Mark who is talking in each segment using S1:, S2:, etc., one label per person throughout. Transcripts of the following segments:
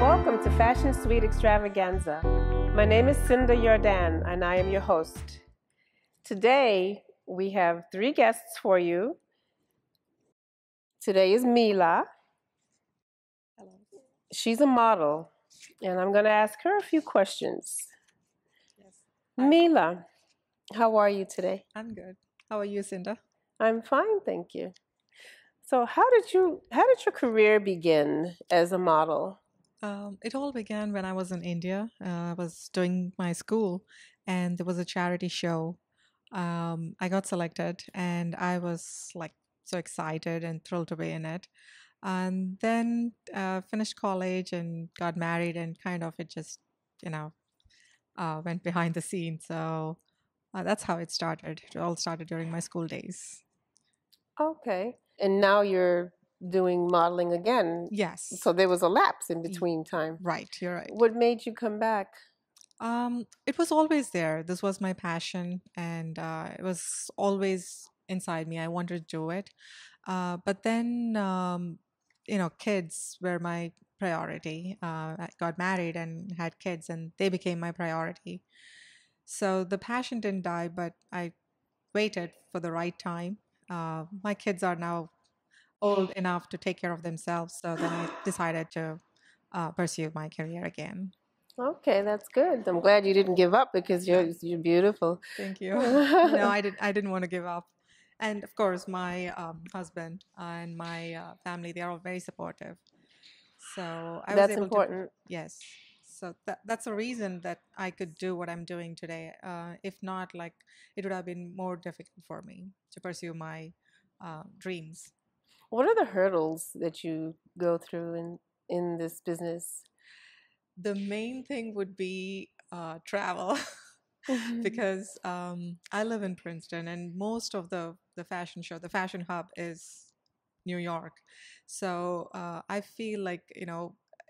S1: Welcome to Fashion Suite Extravaganza. My name is Cinda Jordan, and I am your host. Today, we have 3 guests for you. Today is Mila.
S2: Hello.
S1: She's a model, and I'm going to ask her a few questions.
S2: Yes.
S1: Mila, how are you today?
S2: I'm good. How are you, Cinda?
S1: I'm fine, thank you. So, how did your career begin as a model?
S2: It all began when I was in India. I was doing my school, and there was a charity show. I got selected, and I was like so excited and thrilled to be in it. And then finished college and got married, and kind of it just, you know, went behind the scenes. So that's how it started. It all started during my school days.
S1: Okay. And now you're doing modeling again.
S2: Yes.
S1: So there was a lapse in between time.
S2: Right, you're right.
S1: What made you come back?
S2: It was always there. This was my passion, and it was always inside me. I wanted to do it. But then, kids were my priority. I got married and had kids, and they became my priority. So the passion didn't die, but I waited for the right time. My kids are now old enough to take care of themselves. So then I decided to pursue my career again.
S1: Okay, that's good. I'm glad you didn't give up because you're beautiful.
S2: Thank you. No, I didn't want to give up. And of course, my husband and my family, they are all very supportive. So I was
S1: That's
S2: able
S1: important.
S2: yes. So that's a reason that I could do what I'm doing today. If not, like, it would have been more difficult for me to pursue my dreams.
S1: What are the hurdles that you go through in this business?
S2: The main thing would be travel. Because I live in Princeton, and most of the fashion show, the fashion hub, is New York. So I feel like,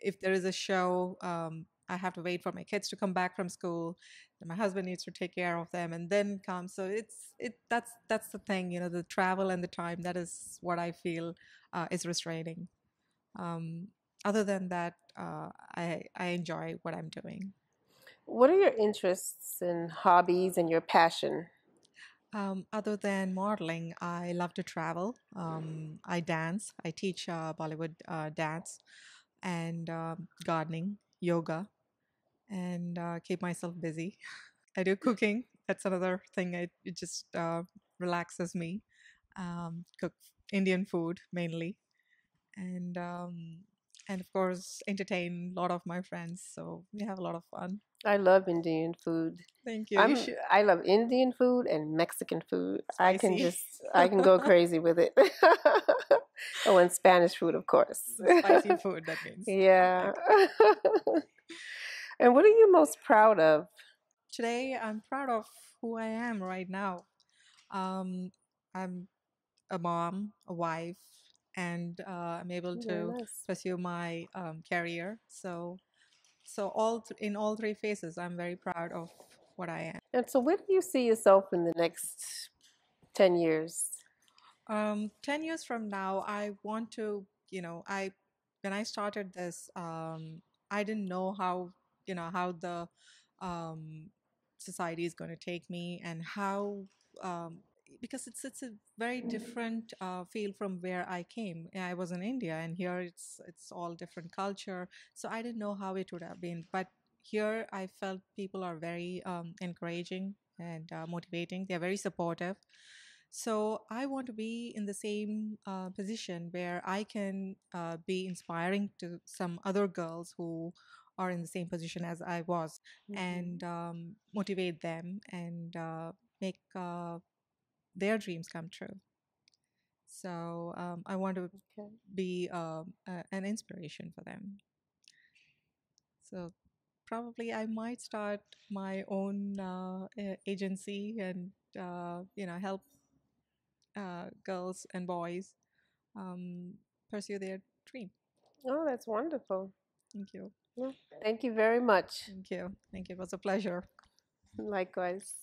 S2: if there is a show, I have to wait for my kids to come back from school. And my husband needs to take care of them, and then come. So that's the thing, the travel and the time. That is what I feel is restraining. Other than that, I enjoy what I'm doing.
S1: What are your interests and hobbies and your passion?
S2: Other than modeling, I love to travel. I dance. I teach Bollywood dance and gardening, yoga, and keep myself busy. I do cooking. That's another thing. It just relaxes me. Cook Indian food mainly, and of course entertain a lot of my friends. So we have a lot of fun.
S1: I love Indian food.
S2: Thank you.
S1: I love Indian food and Mexican food.
S2: Spicy.
S1: I can go crazy with it. Oh, and Spanish food, of course.
S2: Spicy food, that means.
S1: Yeah. And what are you most proud of?
S2: Today, I'm proud of who I am right now. I'm a mom, a wife, and I'm able
S1: Very
S2: to
S1: nice.
S2: pursue my career. So in all 3 phases, I'm very proud of what I am.
S1: And so where do you see yourself in the next 10 years?
S2: 10 years from now, I want to, when I started this, I didn't know how the um, society is going to take me, and how, because it's a very different field from where I came. I was in India, and here it's all different culture. So I didn't know how it would have been, but here I felt people are very encouraging and motivating. They're very supportive. So I want to be in the same position where I can be inspiring to some other girls who are in the same position as I was, and motivate them, and make their dreams come true. So I want to be an inspiration for them. So probably I might start my own agency, and help girls and boys pursue their dream.
S1: Oh, that's wonderful.
S2: Thank you.
S1: Well, thank you very much.
S2: Thank you. Thank you. It was a pleasure.
S1: Likewise.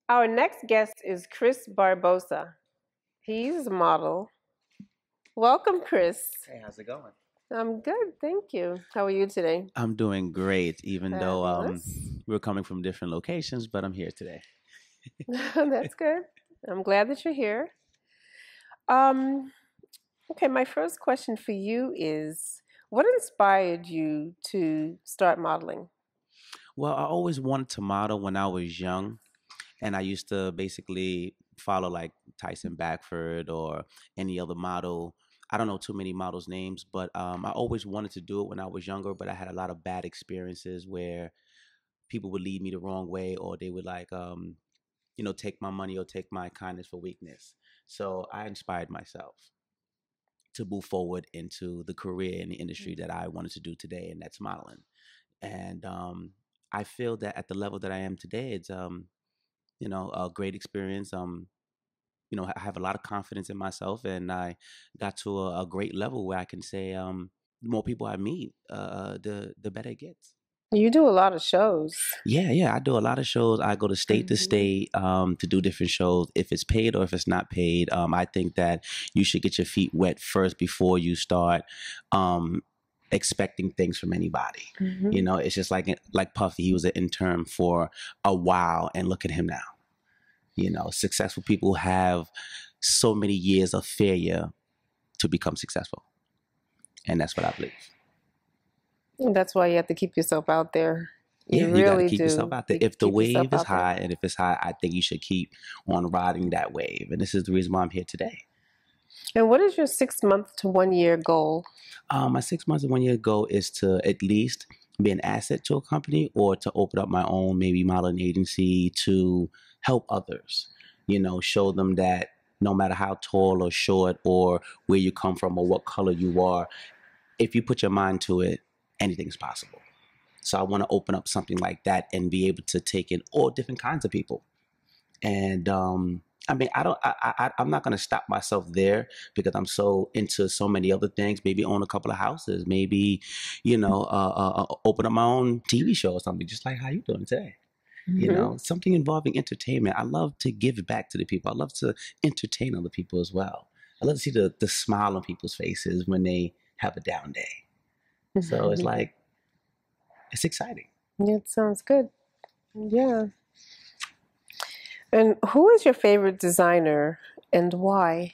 S1: Our next guest is Chris Barbosa. He's a model. Welcome, Chris.
S3: Hey, how's it going?
S1: I'm good, thank you. How are you today?
S3: I'm doing great, even though
S1: Fabulous.
S3: we're coming from different locations, but I'm here today.
S1: That's good. I'm glad that you're here. Um, okay, my first question for you is what inspired you to start modeling?
S3: Well, I always wanted to model when I was young, and I used to basically follow like Tyson Backford or any other model. I don't know too many models' names, but I always wanted to do it when I was younger, but I had a lot of bad experiences where people would lead me the wrong way, or they would like, take my money or take my kindness for weakness. So I inspired myself to move forward into the career in the industry that I wanted to do today, and that's modeling. And I feel that at the level that I am today, it's a great experience. I have a lot of confidence in myself, and I got to a great level where I can say, the more people I meet, the better it gets.
S1: You do a lot of shows.
S3: Yeah. I do a lot of shows. I go to
S1: Hmm.
S3: state to do different shows. If it's paid or if it's not paid, I think that you should get your feet wet first before you start um, expecting things from anybody.
S1: Hmm.
S3: It's just like Puffy. He was an intern for a while, and look at him now. Successful people have so many years of failure to become successful, and that's what I believe.
S1: That's why you have to keep yourself out there.
S3: Yeah,
S1: You
S3: you got to
S1: really
S3: keep yourself
S1: do.
S3: out there.
S1: You
S3: If the
S1: keep yourself
S3: wave is
S1: out there.
S3: high, and if it's high, I think you should keep on riding that wave. And this is the reason why I'm here today.
S1: And what is your 6 month to 1 year goal?
S3: My 6 months and 1 year goal is to at least be an asset to a company or to open up my own maybe modeling agency to help others. Show them that no matter how tall or short or where you come from or what color you are, if you put your mind to it, anything's possible. So I want to open up something like that and be able to take in all different kinds of people. And I mean, I don't, I'm not going to stop myself there because I'm so into so many other things. Maybe own a couple of houses. Maybe, open up my own TV show or something, just like how you doing today.
S1: Hmm.
S3: Something involving entertainment. I love to give back to the people. I love to entertain other people as well. I love to see the smile on people's faces when they have a down day. So it's like, it's exciting.
S1: It sounds good. Yeah. And who is your favorite designer and why?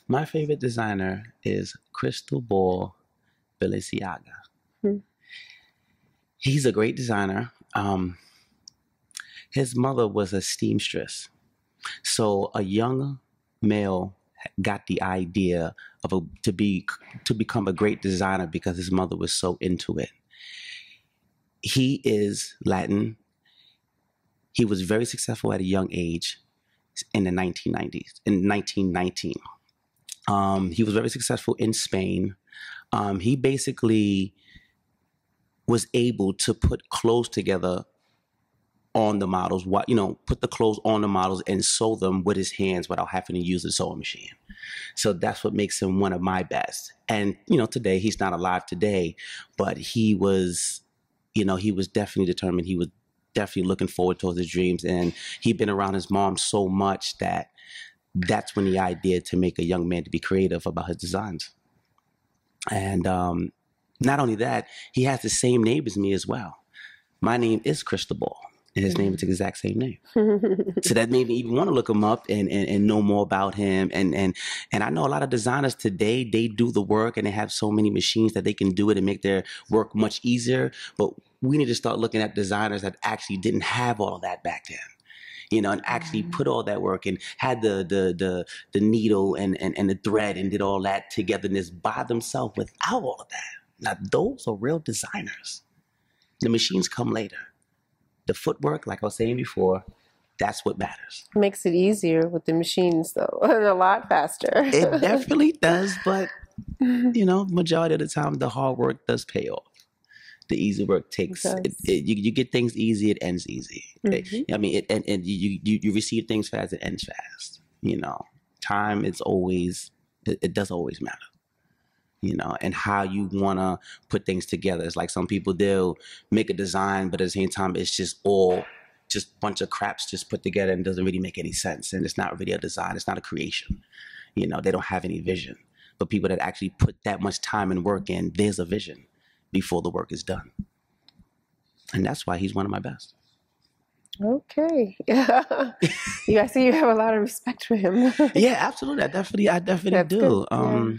S3: My favorite designer is Cristobal Balenciaga.
S1: Hmm.
S3: He's a great designer. His mother was a seamstress. So a young male got the idea to become a great designer because his mother was so into it. He is Latin. He was very successful at a young age in the 1990s, in 1919. He was very successful in Spain. He basically was able to put clothes together on the models, put the clothes on the models and sew them with his hands without having to use a sewing machine. So that's what makes him one of my best. And, today, he's not alive today, but he was definitely determined. He was definitely looking forward towards his dreams. And he'd been around his mom so much that that's when the idea to make a young man to be creative about his designs. And not only that, he has the same name as me as well. My name is Cristobal, and his name is the exact same name. So that made me even want to look him up and know more about him. And I know a lot of designers today, they do the work and they have so many machines that they can do it and make their work much easier. But we need to start looking at designers that actually didn't have all of that back then. And actually put all that work and had the needle and the thread and did all that togetherness by themselves without all of that. Now, those are real designers. The machines come later. The footwork, like I was saying before, that's what matters.
S1: Makes it easier with the machines, though, and a lot faster.
S3: It definitely does, but, majority of the time, the hard work does pay off. The easy work takes you get things easy, it ends easy.
S1: Mm-hmm.
S3: I mean, and you receive things fast, it ends fast. Time is always it does always matter. And how you want to put things together. It's like some people, they'll make a design, but at the same time, it's just all just a bunch of craps just put together and doesn't really make any sense. And it's not really a design. It's not a creation. You know, they don't have any vision. But people that actually put that much time and work in, there's a vision before the work is done. And that's why he's one of my best.
S1: Okay. Yeah. I see you have a lot of respect for him.
S3: Yeah, absolutely. I definitely
S1: That's
S3: do.
S1: good. Yeah.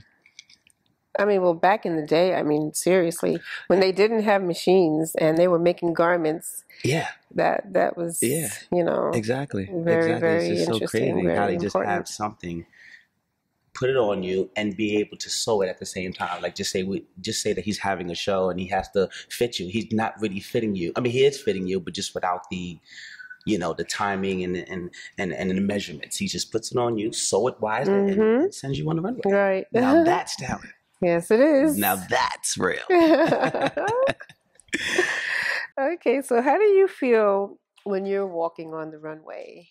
S1: I mean, well, back in the day, I mean, seriously, when they didn't have machines and they were making garments,
S3: yeah,
S1: that was,
S3: yeah,
S1: you know,
S3: exactly,
S1: very, very
S3: It's just so
S1: interesting,
S3: crazy how
S1: very
S3: they just
S1: important.
S3: have something, put it on you, and be able to sew it at the same time. Like just say that he's having a show and he has to fit you. He's not really fitting you. I mean, he is fitting you, but just without the, you know, the timing and the measurements. He just puts it on you, sew it wisely, and sends you on the runway.
S1: Right.
S3: Now that's talent.
S1: Yes, it is.
S3: Now that's real.
S1: Okay, so how do you feel when you're walking on the runway?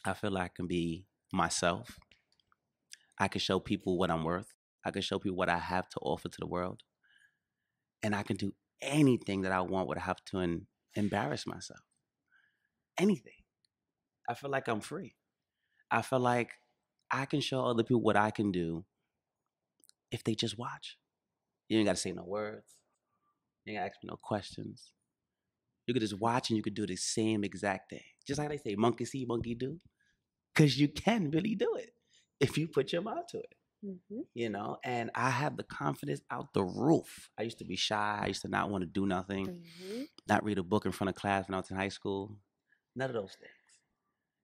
S3: I feel like I can be myself. I can show people what I'm worth. I can show people what I have to offer to the world. And I can do anything that I want without having to embarrass myself. Anything. I feel like I'm free. I feel like I can show other people what I can do if they just watch. You ain't got to say no words. You ain't got to ask me no questions. You could just watch and you could do the same exact thing. Just like they say, monkey see, monkey do. Because you can really do it if you put your mind to it. Mm-hmm. You know, and I have the confidence out the roof. I used to be shy. I used to not want to do nothing, not read a book in front of class when I was in high school. None of those things.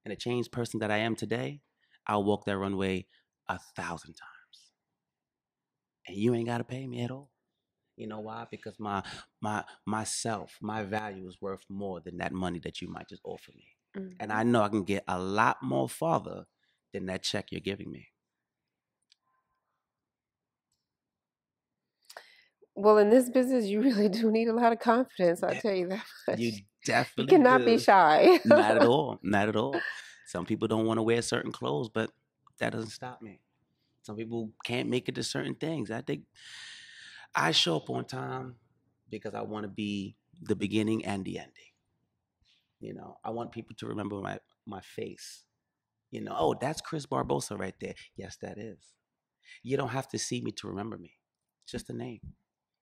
S3: And the changed person that I am today, I'll walk that runway 1,000 times. And you ain't got to pay me at all. You know why? Because myself, my value is worth more than that money that you might just offer me. Mm-hmm. And I know I can get a lot more farther than that check you're giving me.
S1: Well, in this business, you really do need a lot of confidence. I'll tell you that much.
S3: You definitely
S1: You cannot be shy.
S3: Not at all. Not at all. Some people don't want to wear certain clothes, but that doesn't stop me. Some people can't make it to certain things. I think I show up on time because I want to be the beginning and the ending. You know, I want people to remember my face. You know, oh, that's Chris Barbosa right there. Yes, that is. You don't have to see me to remember me. It's just a name.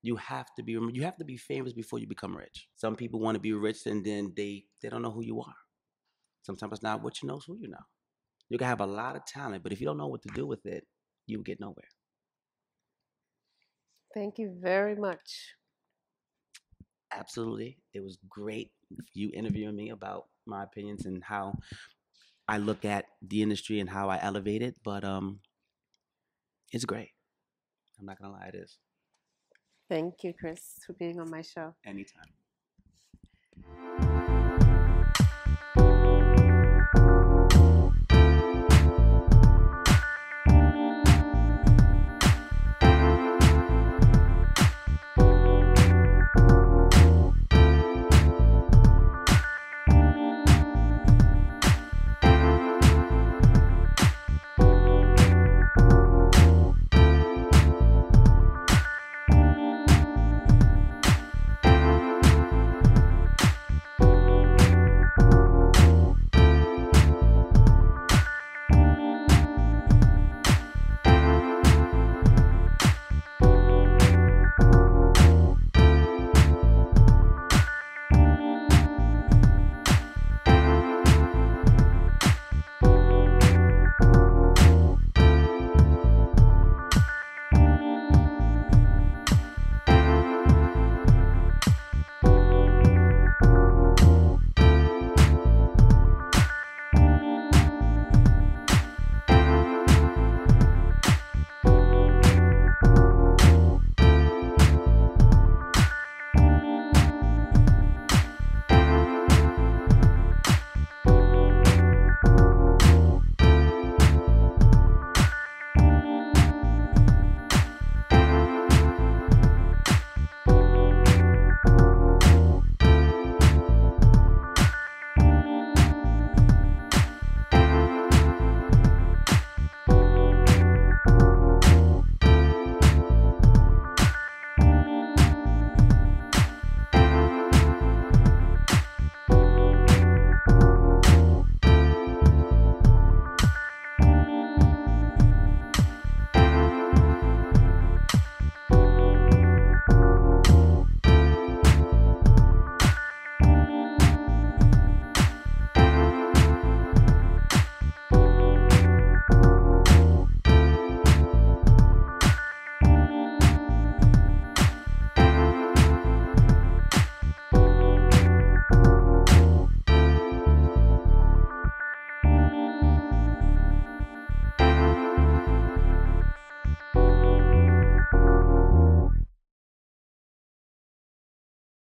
S3: You have to be famous before you become rich. Some people want to be rich and then they don't know who you are. Sometimes it's not what you know, it's who you know. You can have a lot of talent, but if you don't know what to do with it, you get nowhere.
S1: Thank you very much.
S3: Absolutely. It was great you interviewing me about my opinions and how I look at the industry and how I elevate it, but it's great. I'm not going to lie, it is.
S1: Thank you, Chris, for being on my show.
S3: Anytime.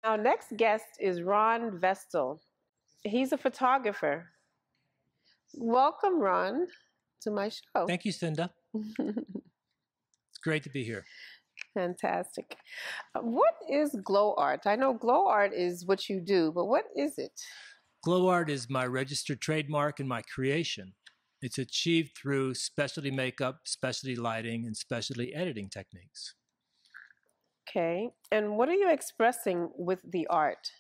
S1: Our next guest is Ron Vestal. He's a photographer. Welcome, Ron, to my show.
S4: Thank you, Cinda. It's great to be here.
S1: Fantastic. What is glow art? I know glow art is what you do, but what is it?
S4: Glow art is my registered trademark and my creation. It's achieved through specialty makeup, specialty lighting, and specialty editing techniques.
S1: Okay. And what are you expressing with the art?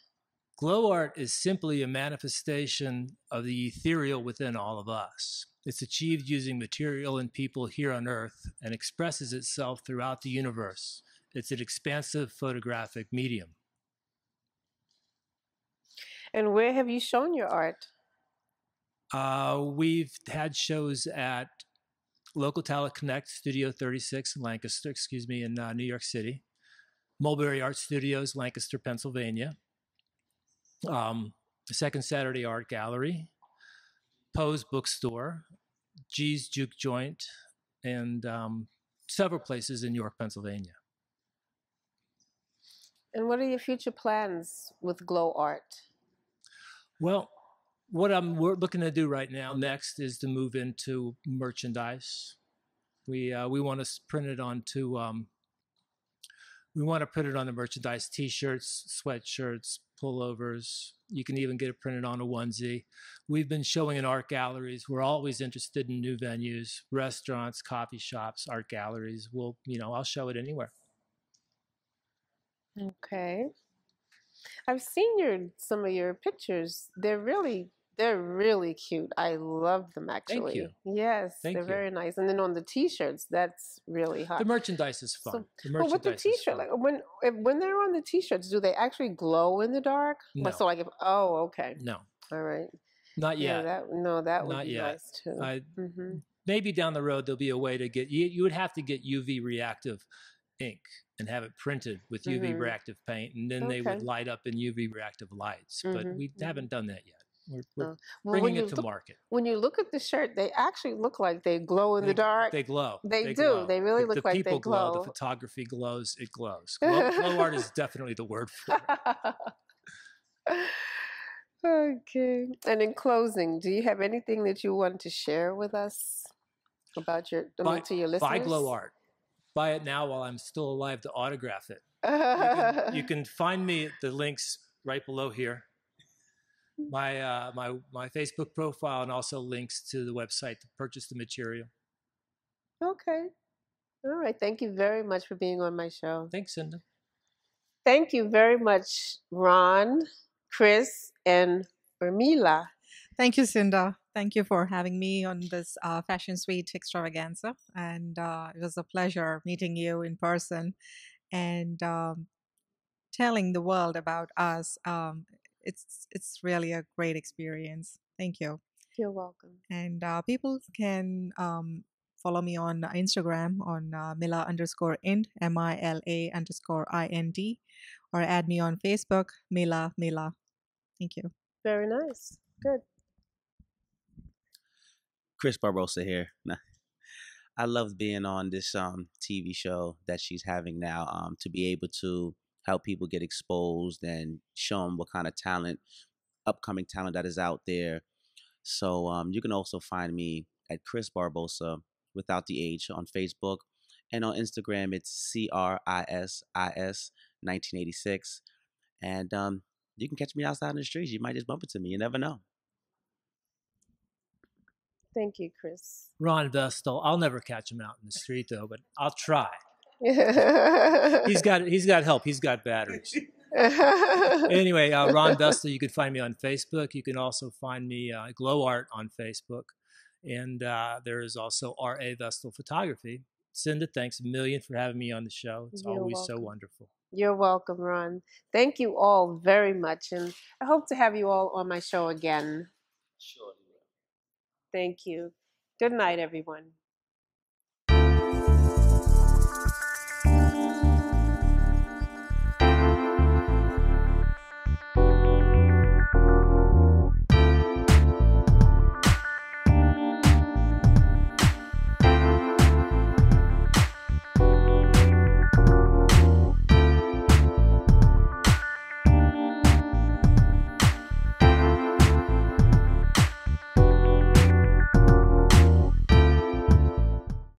S4: Glow art is simply a manifestation of the ethereal within all of us. It's achieved using material and people here on Earth and expresses itself throughout the universe. It's an expansive photographic medium.
S1: And where have you shown your art?
S4: We've had shows at Local Talent Connect, Studio 36 in Lancaster, in New York City. Mulberry Art Studios, Lancaster, Pennsylvania. Second Saturday Art Gallery. Poe's Bookstore. G's Juke Joint. And several places in York, Pennsylvania.
S1: And what are your future plans with glow art?
S4: Well, what we're looking to do right now next is to move into merchandise. We want to print it onto we want to put it on the merchandise: t-shirts, sweatshirts, pullovers. You can even get it printed on a onesie. We've been showing in art galleries. We're always interested in new venues, restaurants, coffee shops, art galleries. I'll show it anywhere.
S1: Okay. I've seen some of your pictures. They're really cute. I love them, actually.
S4: Thank you.
S1: Yes,
S4: Thank
S1: they're
S4: you.
S1: very nice. And then on the t-shirts, that's really hot.
S4: The merchandise is fun.
S1: But with the t-shirt, like when they're on the t-shirts, do they actually glow in the dark?
S4: No.
S1: So okay.
S4: No.
S1: All right.
S4: Not yet.
S1: Yeah, that would
S4: Not
S1: be
S4: yet.
S1: nice too.
S4: Maybe down the road there'll be a way to get you would have to get UV reactive ink and have it printed with UV reactive paint, and then they would light up in UV reactive lights. But we haven't done that yet. We're bringing it to market.
S1: When you look at the shirt, they actually look like they glow in the dark.
S4: They glow.
S1: They do. Glow. They really look like they glow.
S4: The people glow. The photography glows. It glows. Glow art is definitely the word for it.
S1: Okay. And in closing, do you have anything that you want to share with us about to your listeners?
S4: Buy glow art. Buy it now while I'm still alive to autograph it. You can find me at the links right below here. My Facebook profile, and also links to the website to purchase the material.
S1: Okay. All right. Thank you very much for being on my show.
S4: Thanks, Cinda.
S1: Thank you very much, Ron, Chris, and Urmila.
S2: Thank you, Cinda. Thank you for having me on this Fashion Suite Extravaganza. And it was a pleasure meeting you in person and telling the world about us. It's really a great experience. Thank you.
S1: You're welcome.
S2: And people can follow me on Instagram on Mila_ind, MILA_IND, or add me on Facebook, Mila. Thank you.
S1: Very nice. Good.
S3: Chris Barbosa here. I love being on this TV show that she's having now, to be able to help people get exposed and show them what kind of upcoming talent that is out there. So you can also find me at Chris Barbosa without the H on Facebook, and on Instagram it's CRISIS 1986. And you can catch me outside in the streets. You might just bump into me. You never know.
S1: Thank you, Chris.
S4: Ron Vestal. I'll never catch him out in the street though, but I'll try. He's got help. He's got batteries. Anyway, Ron Vestal. You can find me on Facebook. You can also find me Glow Art on Facebook, and there is also R.A. Vestal Photography. Cinda, thanks a million for having me on the show. It's always so wonderful.
S1: You're welcome, Ron. Thank you all very much, and I hope to have you all on my show again.
S3: Sure.
S1: Thank you. Good night, everyone.